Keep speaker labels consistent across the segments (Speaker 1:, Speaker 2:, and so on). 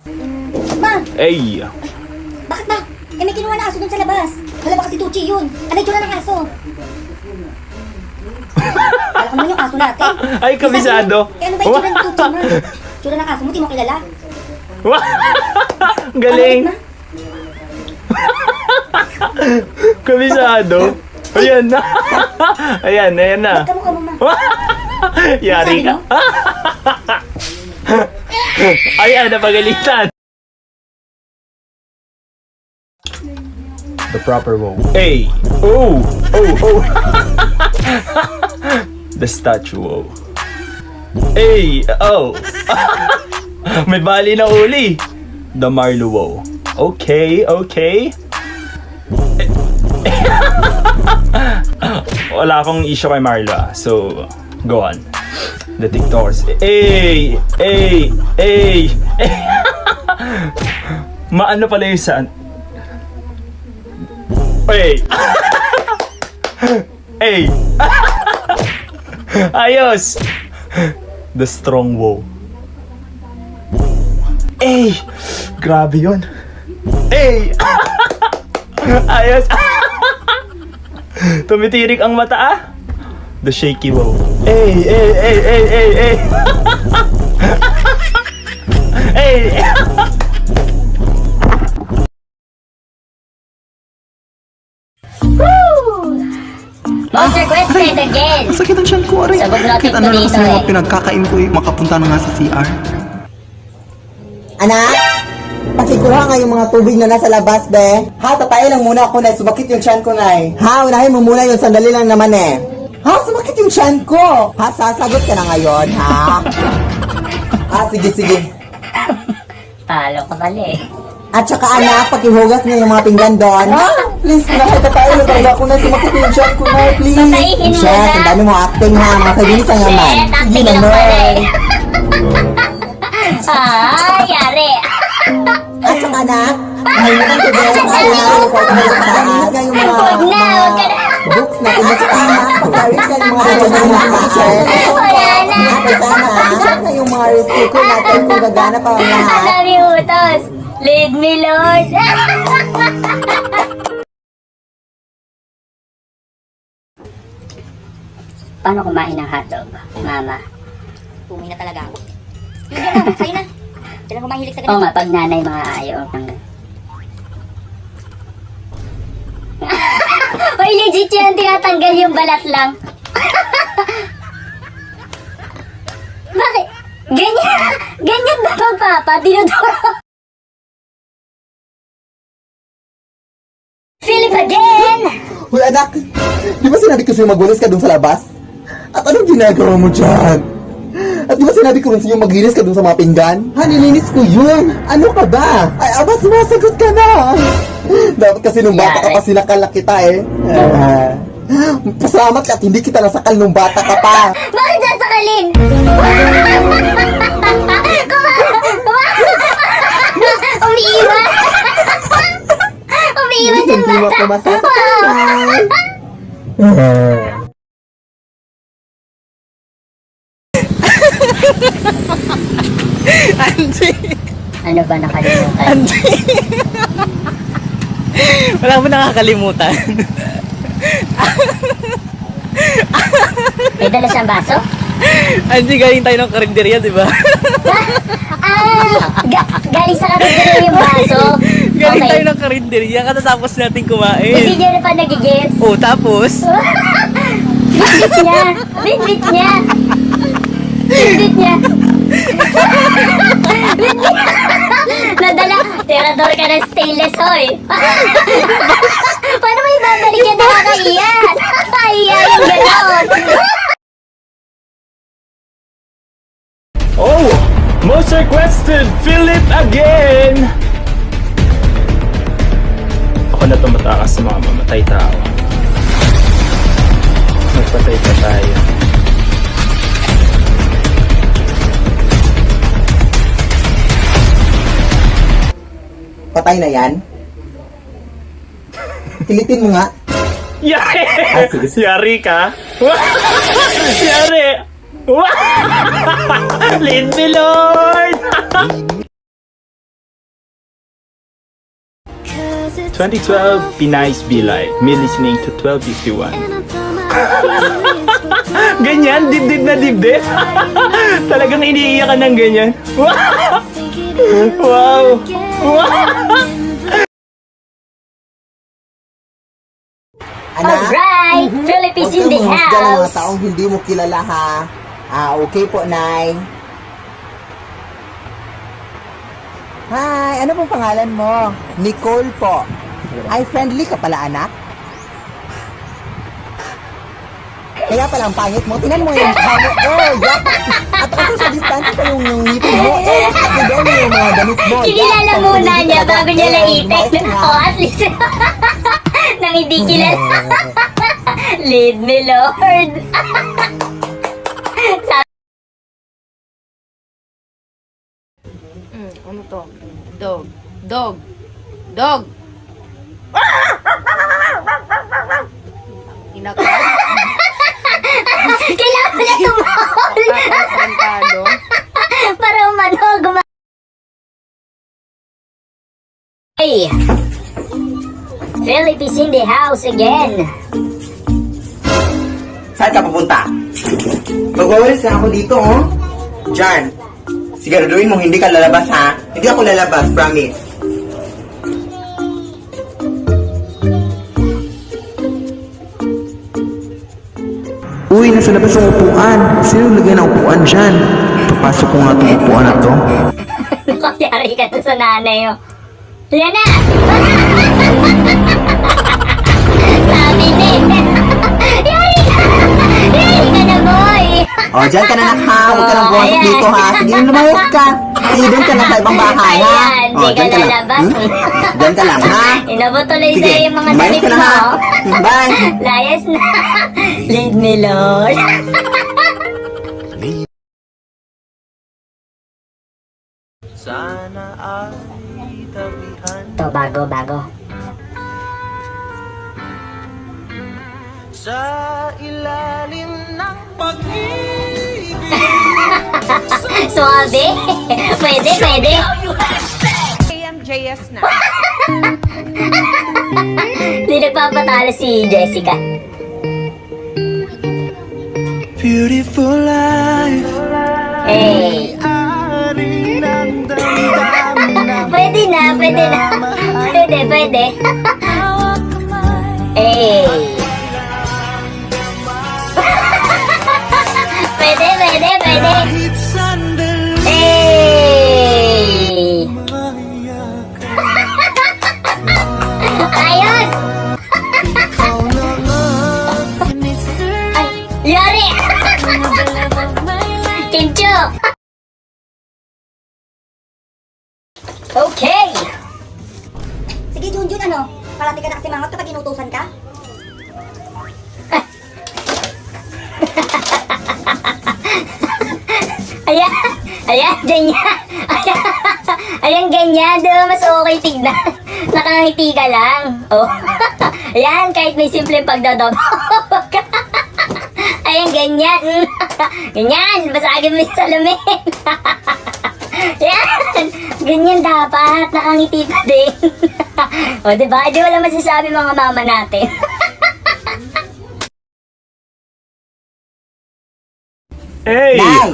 Speaker 1: Ma!
Speaker 2: Ay!
Speaker 1: Bakit ba? Eh, may kinuha na aso dun sa labas. Wala ba kasi Tucci yun? Ano yung tsura ng aso? Alam ko naman yung aso natin.
Speaker 2: Ay, kabisado.
Speaker 1: Eh, ano ba yung tsura ng Tucci, ma? Tsura ng aso mo, di mo kilala.
Speaker 2: Galing!
Speaker 1: Ano, ma?
Speaker 2: Kabisado. Ayan na. Ayan na.
Speaker 1: Ba't kamukha mo, ma?
Speaker 2: Yari ka. Ayan, napagalitan. The proper wow. Hey! Oh! The statue wow. Hey! Oh! May bali na uli. The Marlo wow. Okay. Wala akong issue kay Marlo so go on. The TikTokers. Hey! Maano pala yung saan? Hey! Hey! Ayos! The strong wow. Hey! Grabe yun. Hey! Ayos! Tumitirik ang mata ah! The shaky wow. Hey! Hey!
Speaker 1: Most requested again.
Speaker 3: Sakit ang tiyan ko, aray.
Speaker 1: Sabog natin
Speaker 3: Kahit ano lang
Speaker 1: dito
Speaker 3: kasi mga
Speaker 1: eh.
Speaker 3: pinagkakain ko makapunta na nga sa CR.
Speaker 4: Anak, pasiguruha nga yung mga tubig na nasa labas, be. Ha, tapain lang muna ako na sumakit yung tiyan ko, nay. Ha, unahin mo muna yung sandali lang naman eh. Ha, sumakit yung tiyan ko. Ha, sasagot ka na ngayon, ha? Ha, sige.
Speaker 1: Talo ka pala eh.
Speaker 4: At saka anak, pakihugas niya yung mga pinggan doon. Ha? Please, nahay tapain lang talaga ako na sumakit yung tiyan ko, nay. Please.
Speaker 1: Patayin mo
Speaker 4: Shit,
Speaker 1: na.
Speaker 4: ang dami mo acting ha, mga kaibigan naman.
Speaker 1: Shit, acting lang pala eh. Yari.
Speaker 4: At saka anak, mahimutan ko din sa anak, pagkakalit ka yung mga
Speaker 1: Huwag na.
Speaker 4: books na inustahan, pagkarit ka yung mga resume na teacher.
Speaker 1: Wala na.
Speaker 4: At sana, na yung mga rescue ko natin kung gagana pa ang lahat.
Speaker 1: Dami utos. Lead me, Lord. Paano kumain ng hotdog, Mama? Pumi na talaga ako. Yun na, sa'yo na. Sila ko mahilig sa ganito. Oo nga, pag nanay mga ayaw. Uy, legit yan. Tinatanggal yung balat lang. Bakit? Ganyan ba bang papa? Dinuduro. Philip again!
Speaker 4: Uy anak, di ba sinabi ko sa'yo magulis ka dun sa labas? At anong ginagawa mo dyan? At di ba sinabi ko rin sa'yo maglinis ka dun sa mga pinggan? Ha, nilinis ko yun! Ano ka ba? Ay, aba, sumasagot ka na! Dapat kasi nung bata ka pa sinakalak kita eh. Pasalamat ka at hindi kita nasakal nung bata ka pa.
Speaker 1: Bakit sasakalin? Umiiwan! Umiiwan sa
Speaker 4: Hindi mo
Speaker 1: bata!
Speaker 4: ako masasakal.
Speaker 1: Ano ba nakalimutan?
Speaker 3: Wala mo nakakalimutan.
Speaker 1: May dala siyang baso?
Speaker 3: Angie, galing tayo ng karinderya, di ba?
Speaker 1: Galing sa karinderya yung baso.
Speaker 3: Galing
Speaker 1: Okay.
Speaker 3: tayo ng karinderya, katatapos natin
Speaker 1: Hindi
Speaker 3: kumain.
Speaker 1: niya na pa nagigets.
Speaker 3: Oh, tapos?
Speaker 1: Bitbit niya. Bitbit niya. Bitbit niya. Nadala. Tirador ka ng stainless, hoy. Paano mo ibabalik yan? Nakakahiya. Nakakahiya yung gano'n.
Speaker 2: Oh! Most requested! Philip again! Ako na tumatakas sa mga mamatay tao. Magpatay pa tayo.
Speaker 4: Patay na yan? Pilitin mo nga.
Speaker 2: Yari!
Speaker 4: Ah, sige.
Speaker 2: Yari ka? Yari! Lead me, Lord! 2012, Pinay's Be Like. Me listening to 1251. Ganyan, dibdib na dibdib. Talagang iniiyak ka ng ganyan. Wow!
Speaker 1: Alright! Philippines in the
Speaker 4: Huwag kang mga
Speaker 1: house!
Speaker 4: taong hindi mo kilala ha. Okay po, Nay. Hi, ano pong pangalan mo? Nicole po. Ay, friendly ka pala, anak? Kaya pala ang pangit mo. Tingnan mo yung mukha mo. Oh, yak! At ako sa distansya pa yung ngipin mo. At doon yung mga damit mo.
Speaker 1: Kinilala
Speaker 4: Yak!
Speaker 1: muna
Speaker 4: Hindi
Speaker 1: niya
Speaker 4: talaga.
Speaker 1: bago niya laitin.
Speaker 4: Bakit nga?
Speaker 1: Oh, at least. Nang hindi kilala. Lead me, Lord.
Speaker 5: Ano to? Dog. Dog. Dog. Inaka.
Speaker 1: Kailangan mo na tumahol.
Speaker 5: Tarantado.
Speaker 1: Para umano, Hey! Philippines in the house again.
Speaker 4: Saan ka pupunta? Magwawalis na ako dito, oh. Diyan. Siguraduhin mong hindi ka lalabas, ha? Hindi ako lalabas, promise.
Speaker 6: Uy, nasa labas ang upuan. Sino lagyan ng upuan dyan? Papasok ko nga itong upuan na to.
Speaker 1: Nakayari ka na sa nanay, oh. Yan na! Sabi din. Yari ka! Yari ka na, boy!
Speaker 4: O, dyan ka na, nak, ha? Huwag ka nang pumasok
Speaker 1: Ayan.
Speaker 4: dito, ha? Sige, lumayas ka. Sige, doon ka na sa ibang bahay, ha?
Speaker 1: Ayan, di ka
Speaker 4: dyan lang.
Speaker 1: lalabas.
Speaker 4: Dyan ka lang, ha?
Speaker 1: Inabot tuloy
Speaker 4: Sige,
Speaker 1: sa'yo yung mga
Speaker 4: lumayas
Speaker 1: damit
Speaker 4: ka na,
Speaker 1: mo.
Speaker 4: ha? Bye!
Speaker 1: Layas na. Lead me, Lord. Ito, bago.
Speaker 3: Sa ilalim ng
Speaker 1: Suabe. Pwede.
Speaker 5: KMJS na.
Speaker 1: Hindi nagpapatalo si Jessica.
Speaker 3: Beautiful life.
Speaker 1: Hey. Pwede na. Pwede. Hey. Pwede. Hey. Ayos. Ay, yari. Kincho. Okay.
Speaker 7: Sige, Junjun, ano? Parati ka na kasi mangot kapag inutusan ka?
Speaker 1: Ayan, ganyan. Ayan, ganyan. Diba mas okay tignan? Nakangiti ka lang. Oh. Ayan, kahit may simpleng pagdodobog. Ayan, ganyan. Ganyan, basagin mo yung salamin. Ayan, ganyan dapat. Nakangiti pa din. O, diba? Di wala masasabi mga mama natin.
Speaker 2: Hey!
Speaker 4: Nay!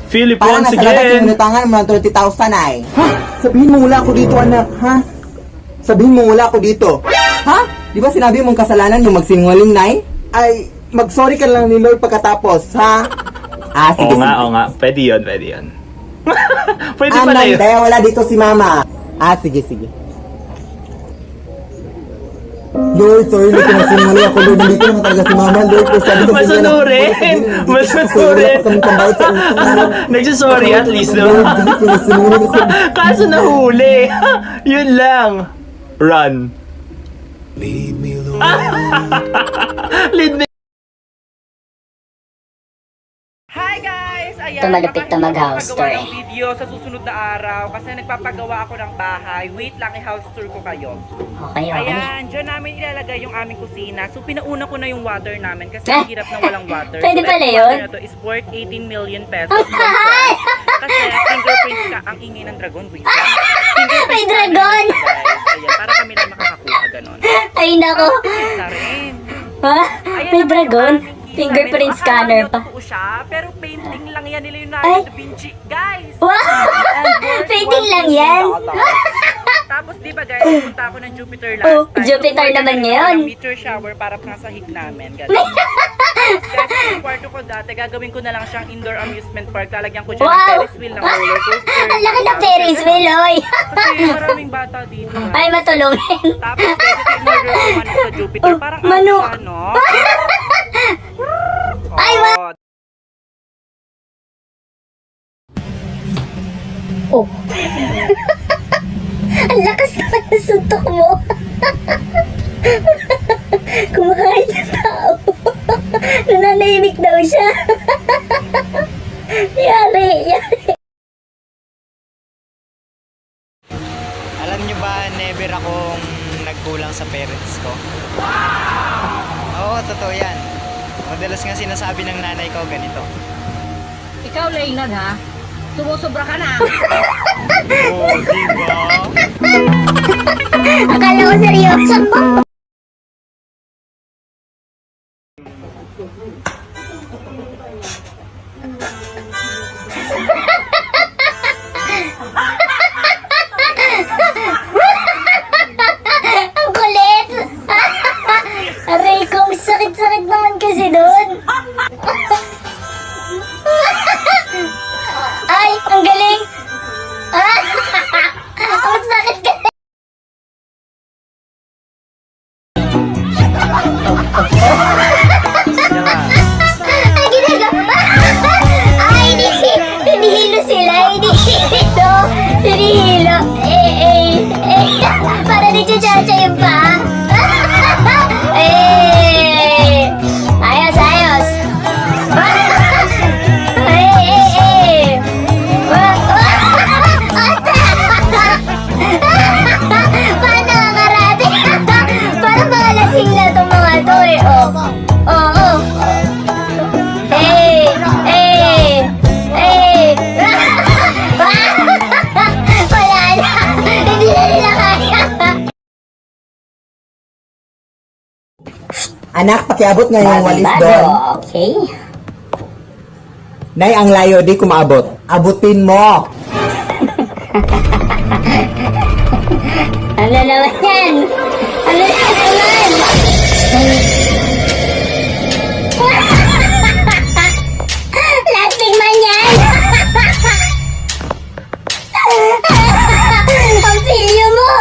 Speaker 2: Philip
Speaker 4: Parang
Speaker 2: once
Speaker 4: nasa labas yung
Speaker 2: again!
Speaker 4: minutangan mo ng 20,000, ay. Ha? Sabihin mo wala ako dito, anak, ha? Sabihin mo wala ako dito. Ha? Di ba sinabi mong kasalanan yung magsinungaling, Nay? Ay, mag-sorry ka lang ni Lord pagkatapos, ha? Sige.
Speaker 2: Oo nga. Pwede yun. Pwede pala
Speaker 4: Nay,
Speaker 2: yun.
Speaker 4: dahil wala dito si Mama. Sige. Lord, sorry na kinasinungaling ako, Lord. Nandito naman talaga si Mama, Lord. Pero sabi ko,
Speaker 2: Masunurin! Masunurin!
Speaker 4: Wala pa kami pambayad sa utang.
Speaker 2: Nagsasorry at least,
Speaker 4: Lord,
Speaker 2: no?
Speaker 4: hindi kinasinungaling ako.
Speaker 2: Kaso nahuli. Yun lang. Run. Lead me.
Speaker 3: Hi guys! Ayan,
Speaker 1: Ito malupit na mag-house tour
Speaker 3: magpapagawa
Speaker 1: eh.
Speaker 3: ng video sa susunod na araw kasi nagpapagawa ako ng bahay. Wait lang, i-house tour ko kayo.
Speaker 1: Okay.
Speaker 3: Ayan, dyan namin ilalagay yung aming kusina. So, pinauna ko na yung water namin kasi
Speaker 1: Eh,
Speaker 3: ang hirap na walang water.
Speaker 1: pwede
Speaker 3: so,
Speaker 1: pala
Speaker 3: itong
Speaker 1: yun?
Speaker 3: water na to is worth 18 million pesos. Kasi fingerprints ka, ang ingay ng dragon. Wait lang.
Speaker 1: May dragon!
Speaker 3: Guys, ayan, para kami lang makakakuha
Speaker 1: Ay, nako.
Speaker 3: Na rin.
Speaker 1: Ha?
Speaker 3: Ayan
Speaker 1: May
Speaker 3: naman
Speaker 1: dragon?
Speaker 3: yung aming
Speaker 1: Fingerprint
Speaker 3: Akala
Speaker 1: scanner
Speaker 3: nyo
Speaker 1: pa.
Speaker 3: totoo siya, pero painting lang yan ni
Speaker 1: Ay.
Speaker 3: Leonardo da Vinci. Guys!
Speaker 1: Wow! Painting lang yan.
Speaker 3: Tapos di ba guys, pumunta ako ng Jupiter last
Speaker 1: Oh,
Speaker 3: time.
Speaker 1: Jupiter
Speaker 3: So,
Speaker 1: naman
Speaker 3: order
Speaker 1: ngayon.
Speaker 3: ako ng meteor shower para pang sa hig namin. Ganun. Tapos guys, yung kwarto ko dati, gagawin ko na lang siyang indoor amusement park. Lalagyan ko dyan ng
Speaker 1: Wow!
Speaker 3: Ferris wheel, ng roller coaster.
Speaker 1: Ang laki ng Ferris wheel, oy.
Speaker 3: Kasi maraming bata dito. Guys.
Speaker 1: Ay, matulungin.
Speaker 3: Tapos guys, ito yung order ko manok sa Jupiter. Parang
Speaker 1: Mano.
Speaker 3: ano siya, no?
Speaker 1: Ay,
Speaker 3: Oh,
Speaker 1: Oh. Ang lakas naman ng suntok mo. Kumakain yung tao. Nananahimik daw siya. Yari.
Speaker 8: Alam nyo ba, never akong nagkulang sa parents ko. Oo, totoo yan. Madalas nga sinasabi ng nanay ko ganito.
Speaker 5: Ikaw, Leonard, ha? Sumusobra ka na.
Speaker 8: Oo, diba?
Speaker 1: Akala ko seryoso. Ang kulit. Aray kong sakit-sakit naman kasi doon. Ay, ang galing. Ang sakit ka. Ay, ginagawa. Ay, hinihilo sila. Hinihilo. Para di chacha yung pa. Ayos. Paano kakarate? Parang mga lasing na itong mga to eh. Oh. Wala na. Hindi na nila kaya.
Speaker 4: Anak, pakiabot nga yung walis doon.
Speaker 1: Okay.
Speaker 4: Nay, ang layo di kumaabot. Abutin mo.
Speaker 1: Ano naman yan? Ano naman? Plastic man yan! Ang pilyo mo!